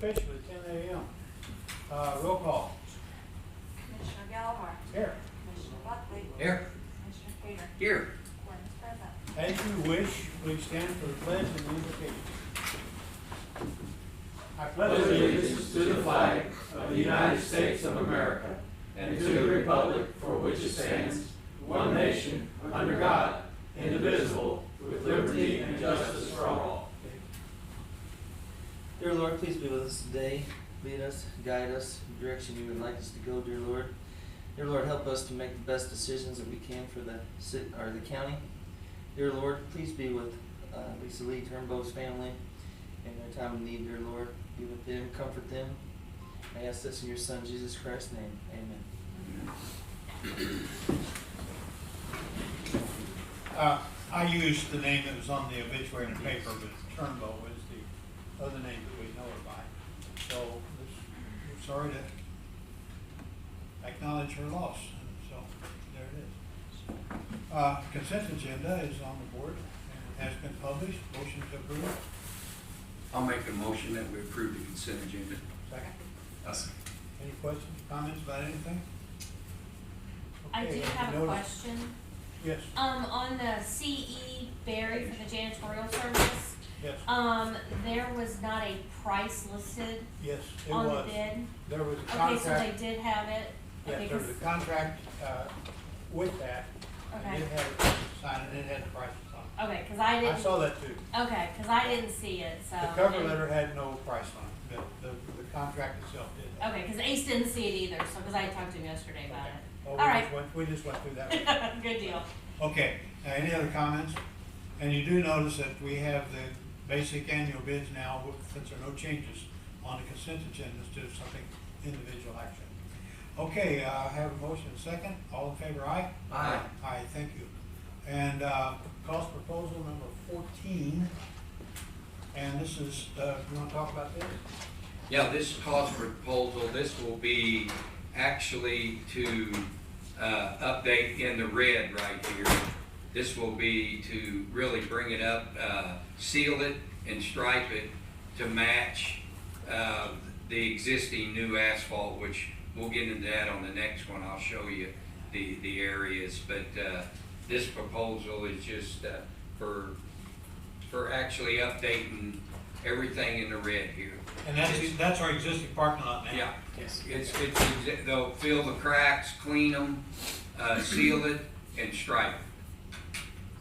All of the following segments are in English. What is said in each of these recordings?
officially 10 a.m. Roll call. Commissioner Gallagher. Here. Commissioner Buckley. Here. Commissioner Peter. Here. Quorum is present. As you wish, please stand for the pledge and the invocation. I pledge allegiance to the flag of the United States of America and to the republic for which it stands, one nation, under God, indivisible, with liberty and justice for all. Dear Lord, please be with us today. Lead us, guide us, in the direction you would like us to go, dear Lord. Dear Lord, help us to make the best decisions that we can for the county. Dear Lord, please be with Lisa Lee Turnbow's family in their time of need, dear Lord. Be with them, comfort them. I ask this in your Son, Jesus Christ's name. Amen. I used the name that was on the obituary in the paper, but Turnbow is the other name that we know her by. So we're sorry to acknowledge her loss. And so there it is. Consent agenda is on the board and has been published. Motion to approve. I'll make a motion that we approve the consent agenda. Second. Any questions, comments about anything? I do have a question. Yes. On the CE Berry for the janitorial service, Yes. there was not a price listed Yes, it on was. the bid. There was a Okay, contract. so they did have it. Yes, Okay, there was a 'cause- contract with that. Okay. And it had a sign and it had the prices on Okay, cause it. I I didn't. saw that too. Okay, cause I didn't see it, so. The cover letter had no price on it, the contract itself did. Okay, cause Ace didn't see it either, so, cause I talked to him yesterday about it. Well, Alright. we just went through that. Good deal. Okay, any other comments? And you do notice that we have the basic annual bids now, since there are no changes on the consent agenda, instead of something individual action. Okay, I have a motion and a second. All in favor, aye? Aye. Aye, thank you. And cost proposal number 14. And this is, you want to talk about this? Yeah, this cost proposal, this will be actually to update in the red right here. This will be to really bring it up, seal it and stripe it to match the existing new asphalt, which we'll get into that on the next one. I'll show you the areas, but this proposal is just for actually updating everything in the red here. And that's our existing parking lot now? Yeah, they'll fill the cracks, clean them, seal it, and stripe it.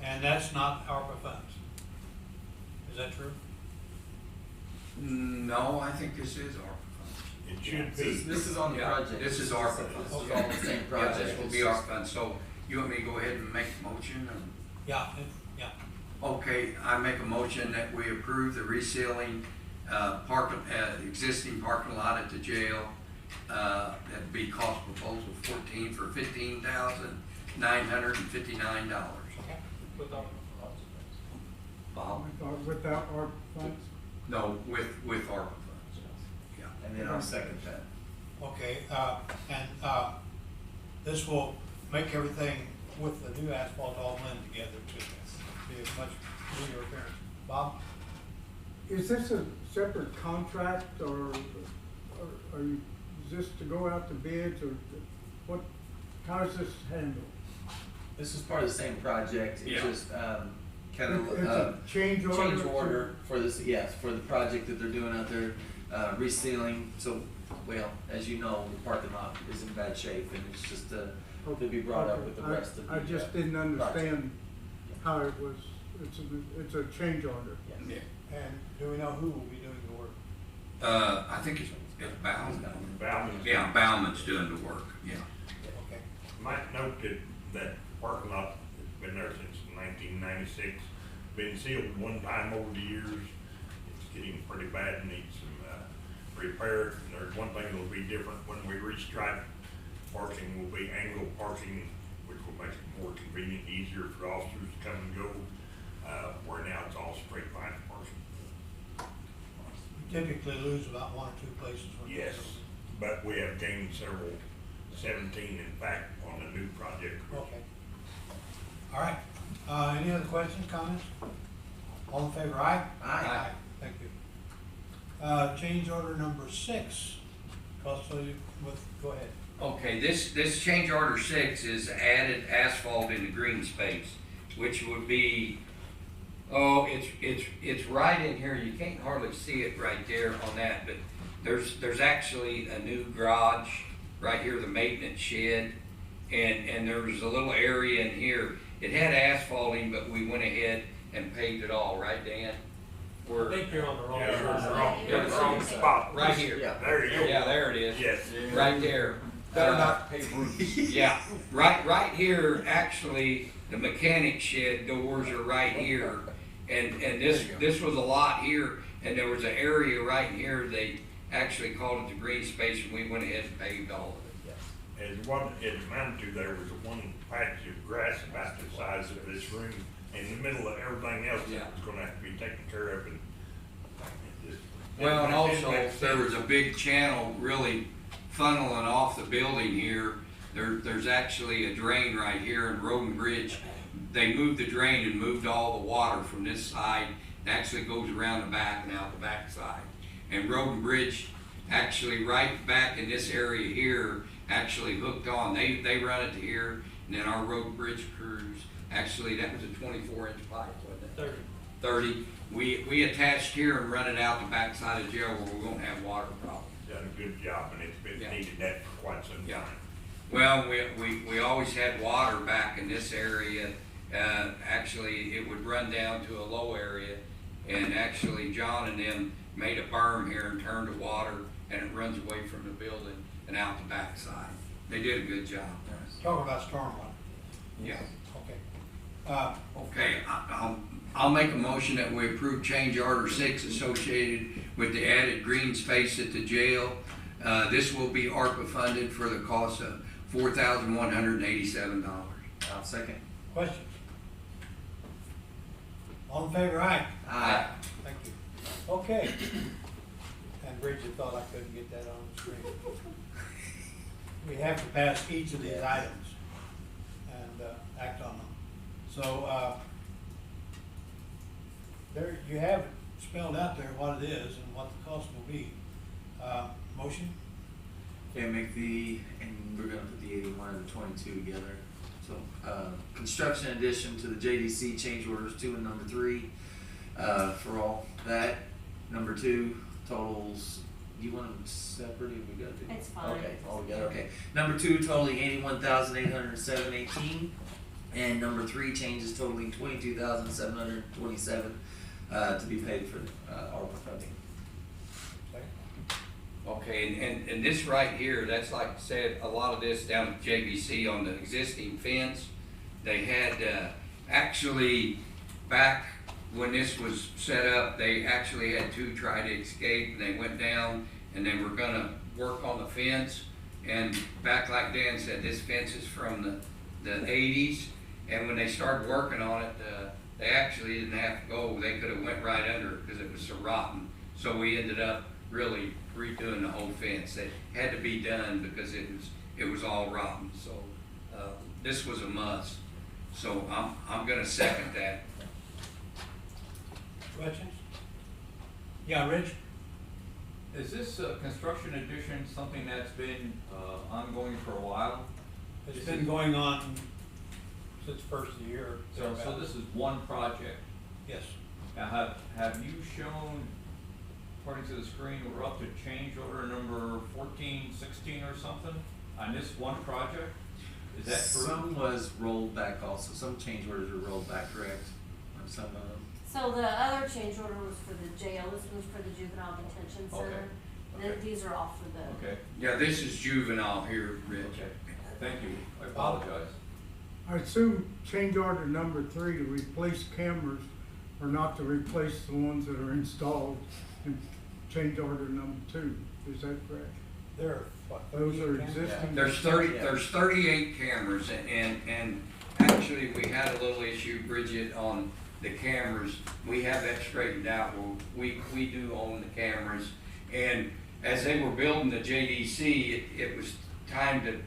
And that's not ARPA funds? Is that true? No, I think this is our funds. It should be. This is on the Yeah, project. this is our This funds. is all the same Yeah, project. this will be our funds. So you want me to go ahead and make a motion? Or? Yeah, yeah. Okay, I make a motion that we approve the resealing existing parking lot at the jail. That'd be cost proposal 14 for $15,959. Okay. Bob? Without our funds? No, with ARPA funds. Yeah. And then I'll second that. Okay, and this will make everything with the new asphalt all blend together to be a much cleaner appearance. Bob? Is this a separate contract or are you, is this to go out to bids or what, how is this handled? This is part of the same project. It's Yeah. just kind of It's a change order? change order for this, yes, for the project that they're doing out there, resealing. So, well, as you know, the parking lot is in bad shape and it's just to be brought up with the rest of the. I just didn't understand how it was, it's a change order. Yeah. And do we know who will be doing the work? I think it's Bauman. Bauman's. Yeah, Bauman's doing the work. Yeah. Okay. Might note that parking lot has been there since 1996, been sealed one time over the years. It's getting pretty bad and needs some repair. And there's one thing that'll be different when we restripe parking will be angle parking, which will make it more convenient, easier for officers to come and go, where now it's all straight line parking. We typically lose about one or two places. Yes, but we have gained several, 17 in fact, on the new project. Okay. All right. Any other questions, comments? All in favor, aye? Aye. Thank you. Change order number 6, costly with, go ahead. Okay, this change order 6 is added asphalt in the green space, which would be, it's right in here, you can't hardly see it right there on that, but there's actually a new garage right here, the maintenance shed, and there's a little area in here. It had asphalting, but we went ahead and paved it all, right, Dan? I think you're on the wrong Yeah, you're side. wrong, Yeah, you're wrong spot. Right here. Yeah. There you go. Yeah, there it is. Yes. Right there. Better not pave roofs. Yeah, right here, actually, the mechanic shed doors are right here. And this was a lot here, and there was an area right here, they actually called it the green space, and we went ahead and paved all of it. And what it amounted to, there was a one patch of grass about the size of this room, in the middle of everything else Yeah. that was gonna have to be taken care of, and it just. Well, and it also, makes there was sense. a big channel really funneling off the building here. There's actually a drain right here in Road and Bridge. They moved the drain and moved all the water from this side. It actually goes around the back and out the back side. And Road and Bridge, actually right back in this area here, actually hooked on. They run it to here, and then our Road and Bridge crews, actually, that was a 24-inch pipe, wasn't it? 30. We attached here and run it out the back side of jail where we won't have water problems. Done a good job, and it's been Yeah. needed that for quite some Yeah. time. Well, we always had water back in this area. Actually, it would run down to a low area, and actually John and them made a berm here and turned the water, and it runs away from the building and out the back side. They did a good job. Talking about stormwater. Yeah. Okay. Okay, I'll make a motion that we approve change order 6 associated with the added green space at the jail. This will be ARPA funded for the cost of $4,187. I'll second. Questions? All in favor, aye? Aye. Thank you. Okay. And Bridget thought I couldn't get that on the screen. We have to pass each of these items and act on them. So, there, you have it spelled out there what it is and what the cost will be. Motion? Okay, and we're gonna put the 81 and the 22 together. So, construction addition to the JDC change orders 2 and number 3, for all that. Number 2 totals, do you want them separate or we gotta do? It's fine. Okay, all together, okay. Number 2 totaling 81,807.18, and number 3 changes totaling 22,727, to be paid for, ARPA funding. Okay, and this right here, that's like I said, a lot of this down at JVC on the existing fence. They had, actually, back when this was set up, they actually had 2 try to escape, and they went down, and they were gonna work on the fence. And back like Dan said, this fence is from the 80s, and when they started working on it, they actually didn't have to go. They could have went right under it because it was so rotten. So we ended up really redoing the whole fence. It had to be done because it was all rotten. So this was a must. So I'm gonna second that. Questions? Yeah, Rich? Is this construction addition something that's been ongoing for a while? It's been going on since first of the year. So this is one project. Yes. Now, have you shown, according to the screen, we're up to change order number 14, 16 or something on this one project? Is that true? Some was rolled back also, some change orders were rolled back, correct? On some of them. So the other change order was for the jail, this was for the juvenile detention center. Okay. Then these are all for the. Okay, Yeah, this is juvenile here, Rich. okay, thank you, I apologize. I assume change order number 3 to replace cameras or not to replace the ones that are installed in change order number 2. Is that correct? There are, what, Those 38 are cameras? existing. There's 38 cameras, and actually, we had a little issue, Bridget, on the cameras. We have that straightened out. Well, we do own the cameras, and as they were building the JDC, it was time to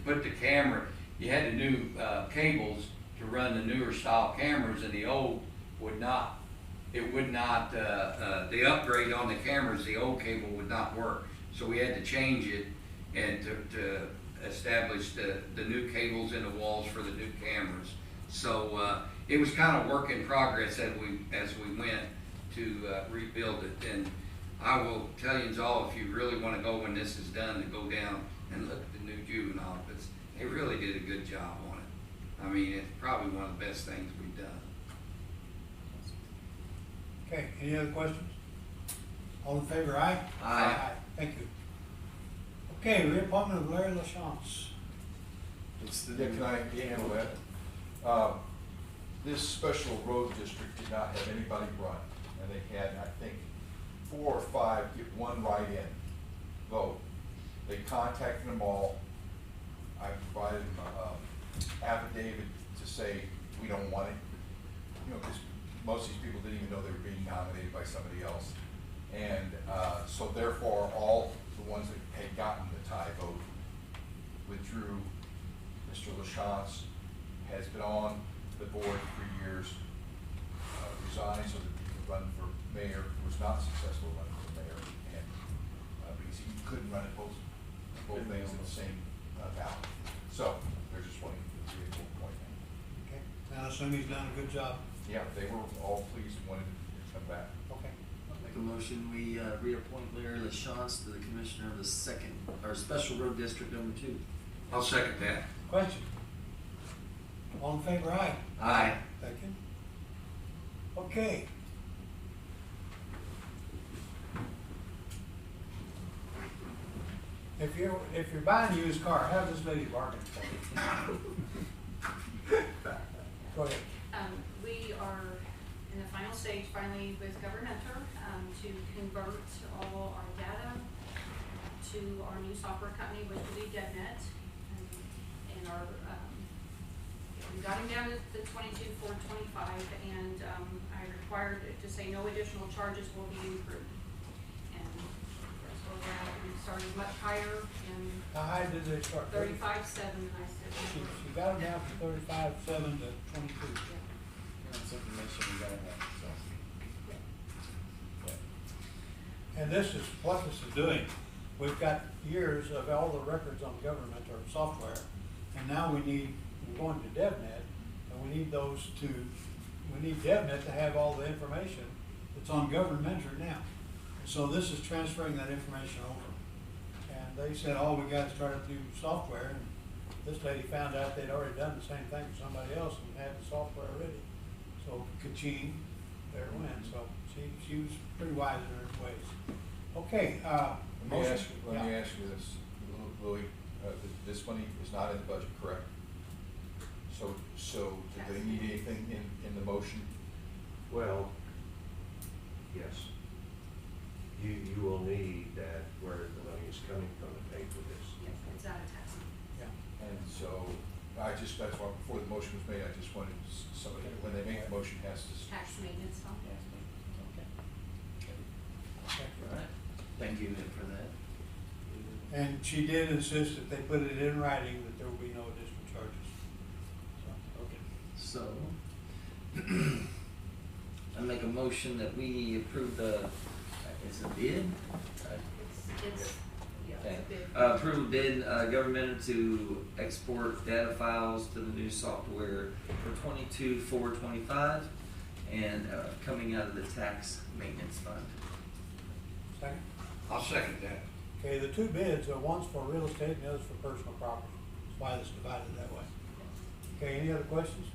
put the camera. You had the new cables to run the newer style cameras, and the old would not. it would not, the upgrade on the cameras, the old cable would not work. So we had to change it and to establish the new cables in the walls for the new cameras. So it was kind of work in progress as we went to rebuild it. And I will tell you all, if you really want to go when this is done, to go down and look at the new juvenile, because they really did a good job on it. I mean, it's probably one of the best things we've done. Okay, any other questions? All in favor, aye? Aye. Thank you. Okay, reappointment of Larry LaChance. Yeah, can I handle that? This special road district did not have anybody run, and they had, I think, 4 or 5 get one write-in vote. They contacted them all. I provided them a affidavit to say, we don't want it. You know, because most of these people didn't even know they were being nominated by somebody else. And so therefore, all the ones that had gotten the tie vote withdrew. Mr. LaChance has been on the board for years, resigned so that he could run for mayor, was not successful running for mayor, and because he couldn't run it both things in the same ballot. So they're just wanting to be able to appoint him. Okay, now I assume he's done a good job. Yeah, they were all pleased and wanted to come back. Okay. Make a motion, we reappoint Larry LaChance to the commissioner of the special road district number 2. I'll second that. Question? All in favor, aye? Aye. Thank you. Okay. If you're buying a used car, have this lady bargain for you. Go ahead. We are in the final stage finally with GovernMentor to convert all our data to our new software company, which will be DevNet. And our, we got him down to the 22,425, and I required it to say no additional charges will be incurred. And so we started much higher in How high did they start? 35.7, and I said. She got them down from 35.7 to 22. That's information we gotta have, so. And this is what this is doing. We've got years of all the records on government or software, and now we're going to DevNet, and we need DevNet to have all the information that's on GovernMentor now. So this is transferring that information over. And they said, oh, we got to start a new software, and this lady found out they'd already done the same thing for somebody else and had the software ready. So ka-ching, there it went. So she was pretty wise in her ways. Okay, Let me ask you this, Louis, this money is not in the budget, correct? So do they need anything in the motion? Well, yes. You will need that where the money is coming from to pay for this. Yes, it's out of tax. yeah. And so, that's why before the motion was made, I just wanted somebody, when they make the motion, has to. Tax maintenance fund. Okay. All right. Thank you for that. And she did insist that they put it in writing that there will be no additional charges. So, So, I make a motion that we approve it's a bid? It's, yeah, Okay. it's a big. Approve bid, government to export data files to the new software for 22,425 and coming out of the tax maintenance fund. second? I'll second that. Okay, the two bids are one's for real estate and the other's for personal property. That's why it's divided that way. Okay, any other questions?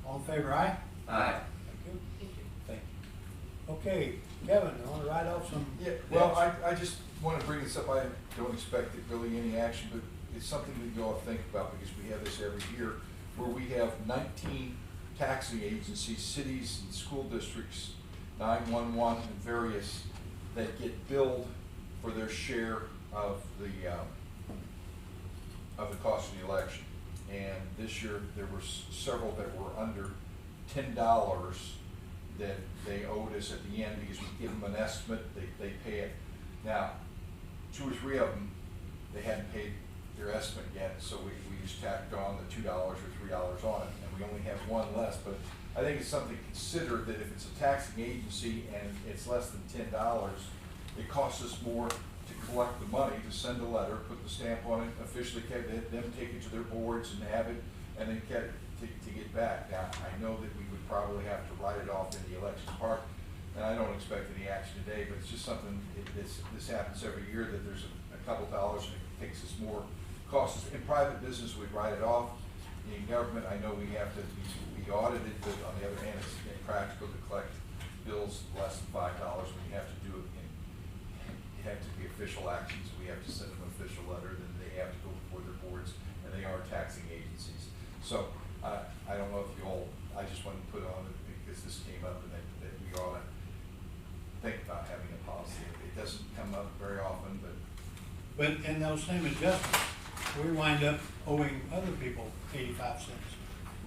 All in favor, aye? Aye. Thank you. Thank you. Thank you. Okay, Kevin, you wanna write off some? Yeah, well, I just want to bring this up. I don't expect it really any action, but it's something that you all think about because we have this every year where we have 19 taxing agencies, cities and school districts, 911 and various that get billed for their share of the cost of the election. And this year there were several that were under $10 that they owed us at the end because we give them an estimate, they pay it. Now, 2 or 3 of them, they hadn't paid their estimate yet, so we just tacked on the $2 or $3 on it, and we only have one less, but I think it's something to consider, that if it's a taxing agency and it's less than $10, it costs us more to collect the money, to send a letter, put the stamp on it, officially get it, them take it to their boards and have it, and then get it to get back. Now, I know that we would probably have to write it off in the election part, and I don't expect any action today, but it's just something, this happens every year, that there's a couple dollars and it takes us more, costs us. In private business, we'd write it off. In government, I know we have to be audited, but on the other hand, it's impractical to collect bills less than $5 when you have to do it in, you have to be official actions. We have to send them an official letter, then they have to go before their boards, and they are taxing agencies. So, I don't know if you all, I just wanted to put on it because this came up, and that we ought to think about having a policy. It doesn't come up very often, but in those same adjustments, we wind up owing other people 85 cents.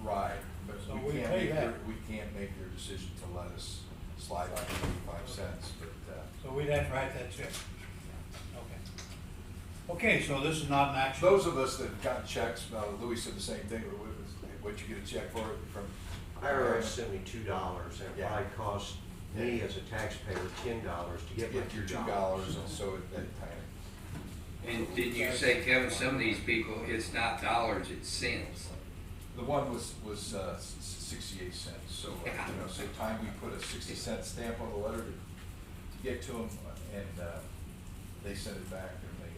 right, but So we we can't pay make that. we can't make their decision to let us slide on 85 cents, but, So we'd have to write that check. Okay. Okay, so this is not an action. those of us that got checks, Louis said the same thing, what you get a check for from. IRS sent me $2, and it Yeah. probably cost me as a taxpayer $10 to You get my get your $2. $2, and so that kind And did you say, Kevin, some of these people, it's not dollars, it's cents? of, the one was 68 cents, so, so time we put a 60-cent stamp on the letter to get to them, and, they sent it back, and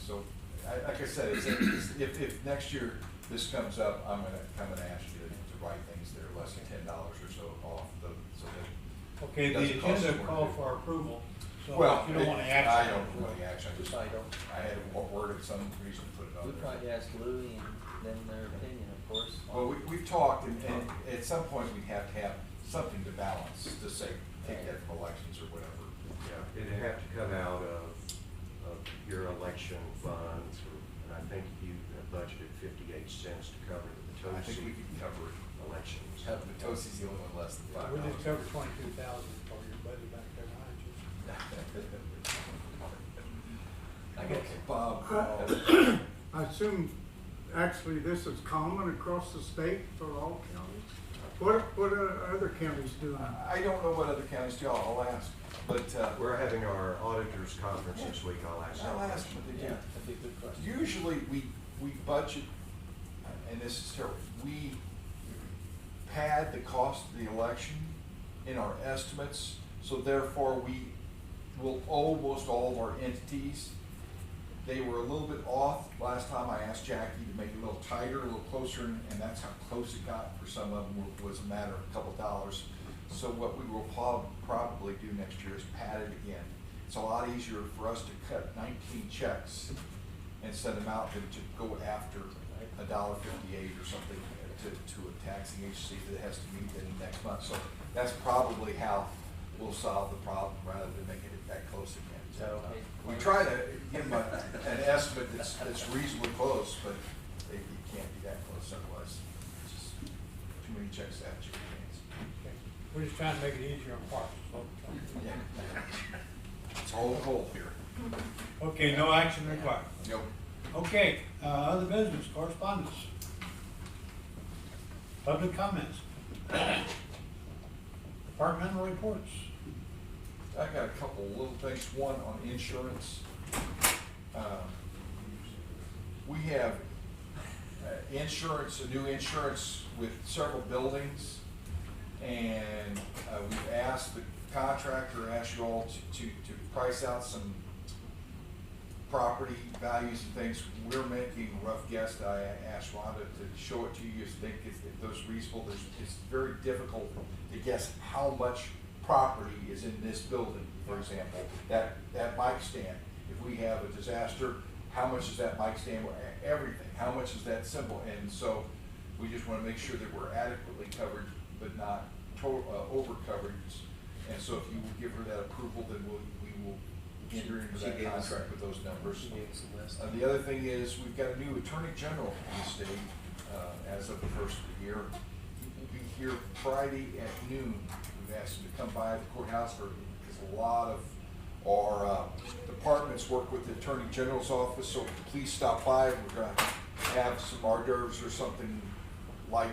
so, like I said, if next year this comes up, I'm gonna come and ask you to write things that are less than $10 or so off, so that. Okay, the doesn't cost us agenda more to call do. for approval, so Well, if you don't want to action. I don't want any action, I just, I don't. I had a word of some reason to put it on We there. probably ask Louis and them their opinion, of course. Well, we've talked, and at some point, we have to have something to balance, to say, take that from elections or whatever. Yeah, it'd have to come out of your election funds, and I think you have budgeted 58 cents to cover the I think we Potosi can cover it. elections. The Tosi's the only one less than $5. We just covered 22,000 for your budget back there behind you. I guess Bob. I assume, actually, this is common across the state for all counties? What are other counties doing? I don't know what other counties do, I'll ask, but, We're having our auditors conference this week. I'll ask that I'll ask question. what they Yeah, do. that'd be a good question. Usually, we budget, and this is terrible, we pad the cost of the election in our estimates, so therefore we will owe most all of our entities. They were a little bit off last time. I asked Jackie to make it a little tighter, a little closer, and that's how close it got for some of them, was a matter of a couple dollars. So what we will probably do next year is pad it again. It's a lot easier for us to cut 19 checks and send them out than to go after $1.58 or something to a taxing agency that has to meet in the next month. So that's probably how we'll solve the problem, rather than making it that close again. So, We try to give them an estimate that's reasonably close, but you can't be that close, otherwise it's just too many checks to have to your hands. Okay. We're just trying to make it easier on parks. Yeah. It's all the goal here. Okay, no action required. Yep. Okay, other business, correspondence. Public comments. Departmental reports. I got a couple little things. One on insurance. We have insurance, a new insurance with several buildings, and we've asked the contractor, asked you all to price out some property values and things. We're making a rough guess. I asked Rhonda to show it to you, if those reasonable. It's very difficult to guess how much property is in this building, for example. That mic stand, if we have a disaster, how much is that mic stand? Everything. How much is that symbol? And so we just want to make sure that we're adequately covered, but not over coverage. And so if you will give her that approval, then we will enter into that contract with those numbers. The other thing is, we've got a new attorney general in the state as of the first of the year. He'll be here Friday at noon. We've asked him to come by the courthouse because a lot of our departments work with the attorney general's office, so please stop by. We're going to have some hors d'oeuvres or something light,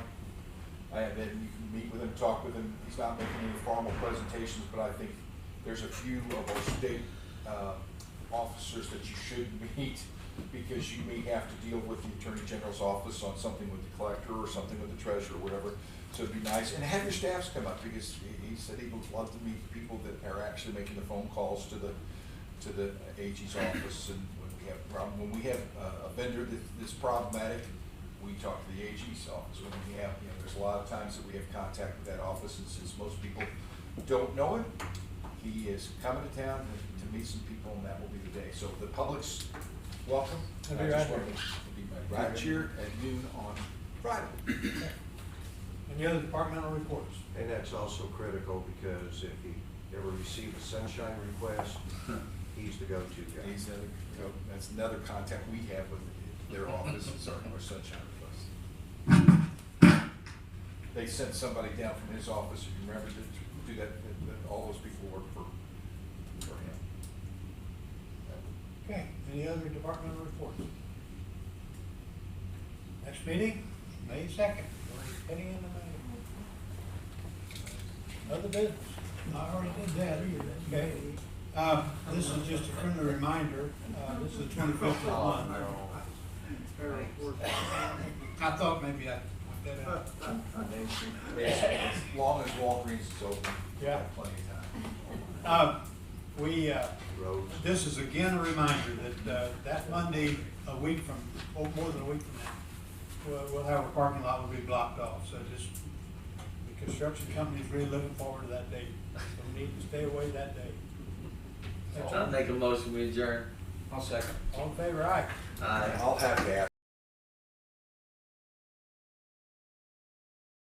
and then you can meet with him, talk with him. He's not making any formal presentations, but I think there's a few of our state officers that you should meet, because you may have to deal with the Attorney General's office on something with the collector or something with the treasurer or whatever. So it'd be nice, and have your staffs come up, because he said he would love to meet the people that are actually making the phone calls to the AG's office. And when we have a vendor that's problematic, we talk to the AG's office. When we have, there's a lot of times that we have contact with that office, and since most people don't know him, he is coming to town to meet some people, and that will be the day. So the public's welcome. He'll be I just right wanted to be right here at noon on Friday. Any other departmental reports? And that's also critical, because if he ever receives a sunshine request, he's the go-to guy. That's another contact we have with their office, is our sunshine request. They sent somebody down from his office, if you remember, to do that, all those people work for him. Okay, any other departmental reports? Next meeting, May 2nd. We're heading into May. Other business? I already did that. Okay. This is just a friendly reminder. This is the 25th of the month. I thought maybe I'd put that out. As long as Walgreens is open, we Yeah. have plenty of time. Roads. This is again a reminder that, that Monday, a week from, more than a week from now, we'll have our parking lot will be blocked off. So just, the construction company's really looking forward to that date. So we need to stay away that day. I'll make a motion, we adjourn. I'll second. All in favor, aye. Aye. I'll have to ask